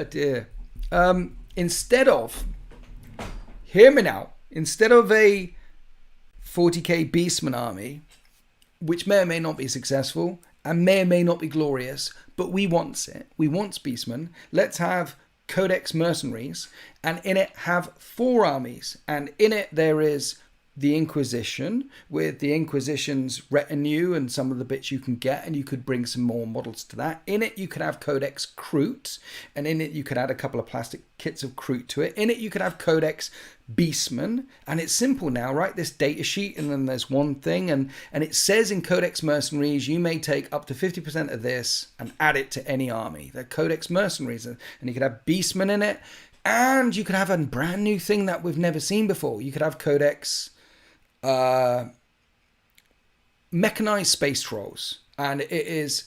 Dear. Instead of, hear me now, instead of a 40k Beastman army, which may or may not be successful and may or may not be glorious, but we want it. We want Beastmen. Let's have codex mercenaries, and in it have 4 armies, and in it there is the Inquisition, with the Inquisition's retinue and some of the bits you can get, and you could bring some more models to that. In it you could have Codex Kroot, and in it you could add a couple of plastic kits of Kroot to it. In it you could have Codex Beastman, and it's simple now, right? This data sheet, and then there's one thing, and it says in Codex Mercenaries you may take up to 50% of this and add it to any army. They're Codex Mercenaries, and you could have Beastman in it, and you could have a brand new thing that we've never seen before. You could have Codex mechanized space trolls, and it is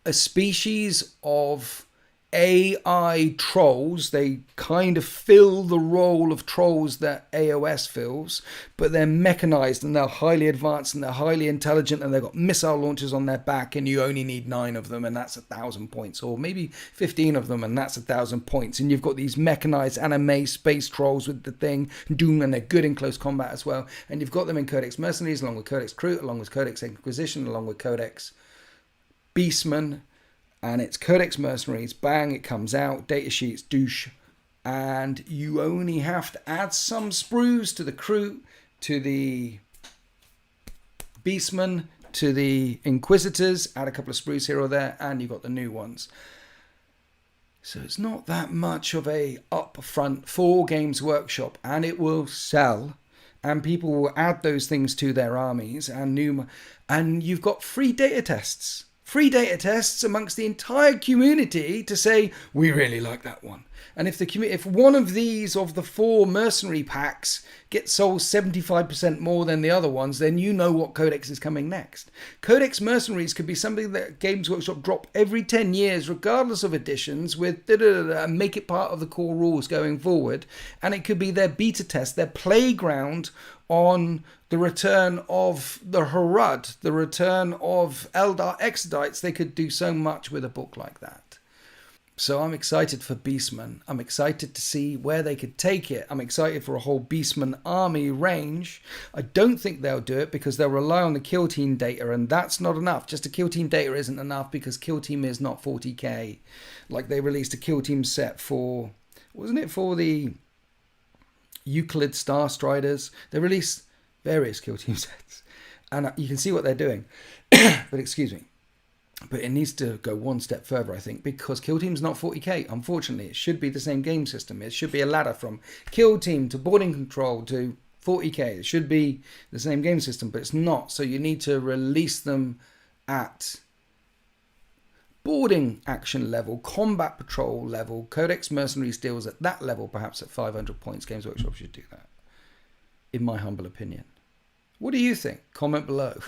a species of AI trolls. They kind of fill the role of trolls that AOS fills, but they're mechanized and they're highly advanced and they're highly intelligent, and they've got missile launchers on their back, and you only need 9 of them, and that's 1,000 points, or maybe 15 of them, and that's 1,000 points. And you've got these mechanized anime space trolls with the thing, Doom, and they're good in close combat as well. And you've got them in Codex Mercenaries, along with Codex Kroot, along with Codex Inquisition, along with Codex Beastman. And it's Codex Mercenaries, bang, it comes out, data sheets, douche, and you only have to add some sprues to the Kroot, to the Beastmen, to the Inquisitors, add a couple of sprues here or there, and you've got the new ones. So it's not that much of a upfront for Games Workshop, and it will sell, and people will add those things to their armies, and you've got free data tests. Free data tests amongst the entire community to say, we really like that one. And if one of these, of the 4 mercenary packs, gets sold 75% more than the other ones, then you know what codex is coming next. Codex Mercenaries could be something that Games Workshop drop every 10 years, regardless of editions, with and make it part of the core rules going forward. And it could be their beta test, their playground on the return of the Harad, the return of Eldar Exodites. They could do so much with a book like that. So I'm excited for Beastman. I'm excited to see where they could take it. I'm excited for a whole Beastman army range. I don't think they'll do it because they'll rely on the kill team data, and that's not enough. Just a kill team data isn't enough because kill team is not 40k. Like they released a kill team set for, wasn't it for the Euclid Star Striders? They released various kill team sets, and you can see what they're doing. But excuse me. But it needs to go one step further, I think, because Kill Team's not 40k. Unfortunately, it should be the same game system. It should be a ladder from Kill Team to Boarding Control to 40k. It should be the same game system, but it's not. So you need to release them at boarding action level, combat patrol level, Codex Mercenaries deals at that level, perhaps at 500 points. Games Workshop should do that, in my humble opinion. What do you think? Comment below.